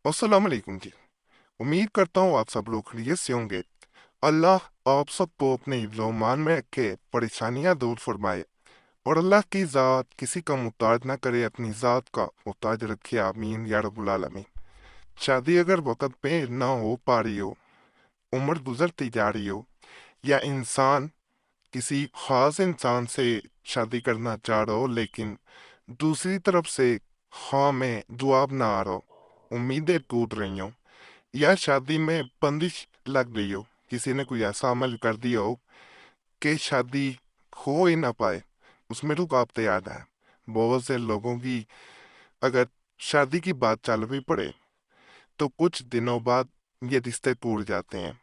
अस्सलाम वालेकुम जी। उम्मीद करता हूँ आप सब लोग खैरियत से होंगे। अल्लाह आप सबको अपने ईमान में रखे, परेशानियां दूर फरमाए और अल्लाह की ज़ात किसी का मुहताज ना करे, अपनी ज़ात का मुहताज रखे। आमीन या रब्बुल आलमीन। शादी अगर वक्त पे ना हो पा रही हो, उम्र गुजरती जा रही हो, या इंसान किसी खास इंसान से शादी करना चाह रहा हो लेकिन दूसरी तरफ से हाँ में जवाब ना आ रहा हो, उम्मीदें टूट रही हो, या शादी में बंदिश लग गई हो, किसी ने कोई ऐसा अमल कर दिया हो कि शादी हो ही ना पाए, उसमें रुकावटें आ जाए। बहुत से लोगों की अगर शादी की बात चल भी पड़े तो कुछ दिनों बाद ये रिश्ते टूट जाते हैं,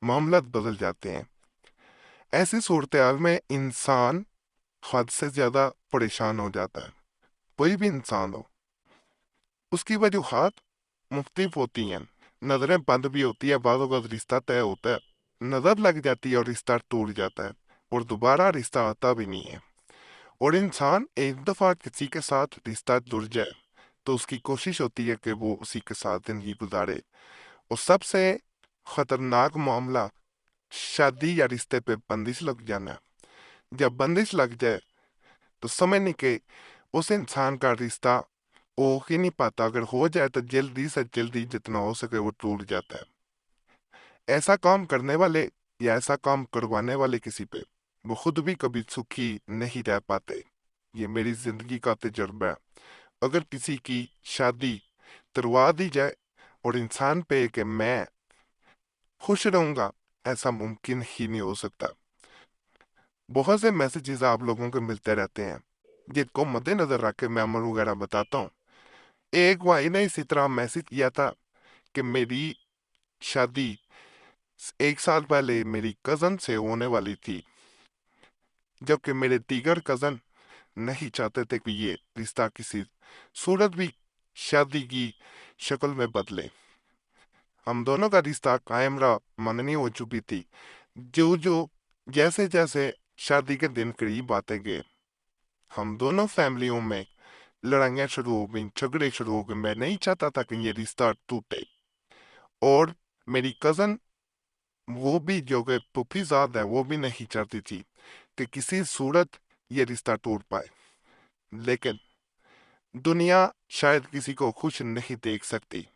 मामला बदल जाते हैं। ऐसी सूरत हाल में इंसान हद से ज्यादा परेशान हो जाता है। कोई भी इंसान हो, उसकी वजूहात मुख्तलिफ होती हैं। नजरें बंद भी होती है, बाज़ वक़्त रिश्ता तय होता है, नजर लग जाती है और रिश्ता टूट जाता है और दोबारा रिश्ता आता भी नहीं है। और इंसान एक दफा किसी के साथ रिश्ता जुड़ जाए तो उसकी कोशिश होती है कि वो उसी के साथ जिंदगी गुजारे। और सबसे खतरनाक मामला शादी या रिश्ते पे बंदिश लग जाना है। जब बंदिश लग जाए तो समझ नहीं कि उस इंसान का रिश्ता हो ही नहीं पाता, अगर हो जाए तो जल्दी से जल्दी जितना हो सके वो टूट जाता है। ऐसा काम करने वाले या ऐसा काम करवाने वाले किसी पे वो खुद भी कभी सुखी नहीं रह पाते। ये मेरी जिंदगी का तजुर्बा है। अगर किसी की शादी करवा दी जाए और इंसान पे कि मैं खुश रहूंगा, ऐसा मुमकिन ही नहीं हो सकता। बहुत से मैसेजेस आप लोगों को मिलते रहते हैं जिनको मद्देनजर रख के मैं अमल वगैरह बताता हूँ। एक भाई ने इसी तरह मैसेज किया था कि मेरी शादी 1 साल पहले मेरी कजन से होने वाली थी, जबकि मेरे दीगर कजन नहीं चाहते थे कि ये रिश्ता किसी सूरत भी शादी की शक्ल में बदले। हम दोनों का रिश्ता कायम रहा, मननी हो चुकी थी। जो जो जैसे जैसे शादी के दिन करीब आते गए, हम दोनों फैमिलियों में लड़ाइयाँ शुरू हो गई, झगड़े शुरू हो गए। मैं नहीं चाहता था कि ये रिश्ता टूटे, और मेरी कजन, वो भी जो कि पुफीजाद है, वो भी नहीं चाहती थी कि किसी सूरत ये रिश्ता टूट पाए। लेकिन दुनिया शायद किसी को खुश नहीं देख सकती,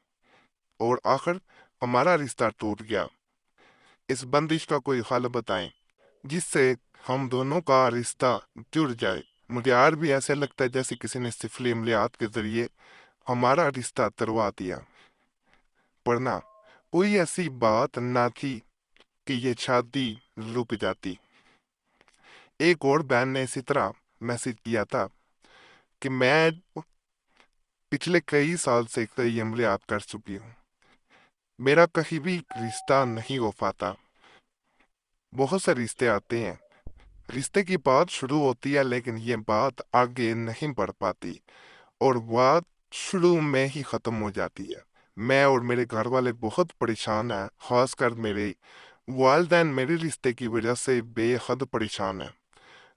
और आखिर हमारा रिश्ता टूट गया। इस बंदिश का कोई हल बताएं जिससे हम दोनों का रिश्ता जुड़ जाए। मुझे आज भी ऐसे लगता है जैसे किसी ने सिफली अमलियात के जरिए हमारा रिश्ता तरवा दिया, वरना कोई ऐसी बात ना थी कि ये शादी रुक जाती। एक और बहन ने इसी तरह मैसेज किया था कि मैं पिछले कई साल से कई अमलियात कर चुकी हूँ, मेरा कहीं भी रिश्ता नहीं हो पाता। बहुत से रिश्ते आते हैं, रिश्ते की बात शुरू होती है लेकिन ये बात आगे नहीं बढ़ पाती और बात शुरू में ही खत्म हो जाती है। मैं और मेरे घर वाले बहुत परेशान हैं, खासकर मेरे वालदैन मेरे रिश्ते की वजह से बेहद परेशान हैं।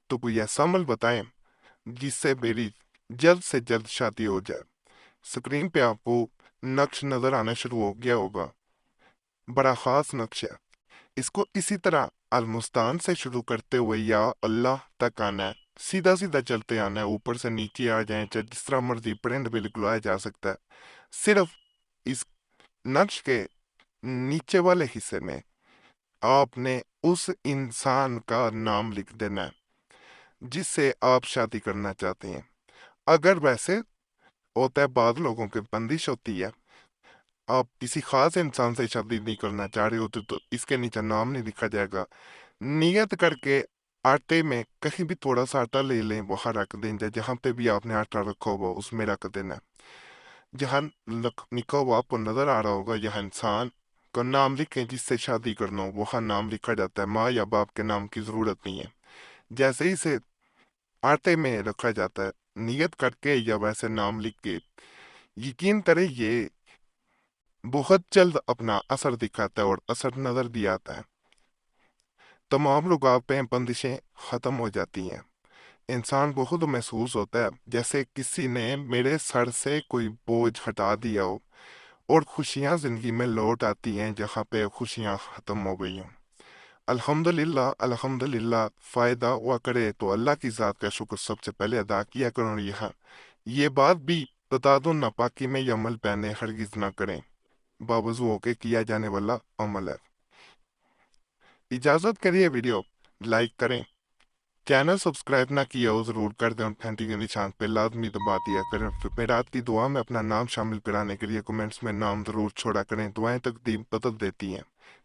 तो कोई ऐसा अमल बताएं जिससे मेरी जल्द से जल्द शादी हो जाए। स्क्रीन पे आपको नक्श नजर आना शुरू हो गया होगा, बड़ा खास नक्श है। इसको इसी तरह अलमुस्तान से शुरू करते हुए या अल्लाह तक आना है, सीधा सीधा चलते आना है, ऊपर से नीचे आ जाए, चाहे जिस तरह मर्जी प्रिंट भी लिखवाया जा सकता है। सिर्फ इस नक्श के नीचे वाले हिस्से में आपने उस इंसान का नाम लिख देना है जिससे आप शादी करना चाहते हैं। अगर वैसे होता है, बाद लोगों की बंदिश होती है, आप किसी खास इंसान से शादी नहीं करना चाह रहे होते तो इसके नीचे नाम नहीं लिखा जाएगा। नियत करके आटे में कहीं भी थोड़ा सा आटा ले लें, वहां रख दें, जहां पे भी आपने आटा रखा हुआ उसमें रख देना। जहां लिखा हुआ आपको नजर आ रहा होगा, यहाँ इंसान का नाम लिखें जिससे शादी करना हो, वहां नाम लिखा जाता है। माँ या बाप के नाम की जरूरत नहीं है। जैसे ही इसे आटे में रखा जाता है, नियत करके या वैसे नाम लिख के, यकीन करें ये बहुत जल्द अपना असर दिखाता है और असर नजर भी आता है। तमाम रुकावटें बंदिशें खत्म हो जाती हैं। इंसान को खुद महसूस होता है जैसे किसी ने मेरे सर से कोई बोझ हटा दिया हो, اور خوشیاں زندگی میں لوٹ آتی ہیں جہاں پہ خوشیاں ختم ہو گئی ہوں۔ الحمدللہ الحمدللہ فائدہ ہوا کرے تو اللہ کی ذات کا شکر سب سے پہلے ادا کیا کروں، یہ بات بھی بتا دو ناپاکی میں یہ عمل پہنے ہرگز نہ کریں، باوضو ہو کے کیا جانے والا عمل ہے۔ اجازت کریے ویڈیو لائک کریں، چینل سبسکرائب نہ کیا ہو ضرور کر دیں اور گھنٹی کے نشان پہ لازمی دبا دیا کریں۔ میرات کی دعا میں اپنا نام شامل کرانے کے لیے کمنٹس میں نام ضرور چھوڑا کریں، دعائیں تقدیم بدل دیتی ہیں،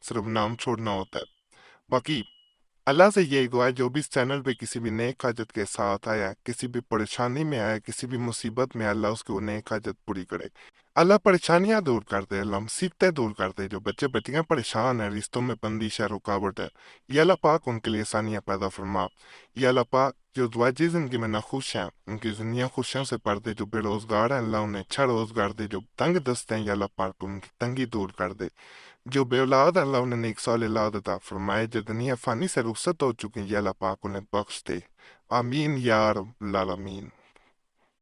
صرف نام چھوڑنا ہوتا ہے۔ باقی اللہ سے یہی دعا ہے جو بھی اس چینل پہ کسی بھی نیک حاجت کے ساتھ آیا، کسی بھی پریشانی میں آیا، کسی بھی مصیبت میں، اللہ اس کو نیک حاجت پوری کرے، اللہ پریشانیاں دور کر دے، اللہ مصیبتیں دور کر دے، جو بچے بچیاں پریشان ہیں، رشتوں میں بندش ہے، رکاوٹ ہے، یا اللہ پاک ان کے لیے آسانیاں پیدا فرما، یا اللہ پاک جو زواجی زندگی میں ناخوش ہیں ان کی زندگیاں خوشیوں سے بھر دے، جو بے روزگار ہیں اللہ انہیں اچھا روزگار دے، جو تنگ دست ہیں یا اللہ پاک ان کی تنگی دور کر دے، جو بے اولاد اللہ انہیں نیک سال اولاد عطا فرمائے، جو دنیا فانی سے رخصت ہو چکی ہیں یا اللہ پاک انہیں بخش دے، آمین یا رب العالمین۔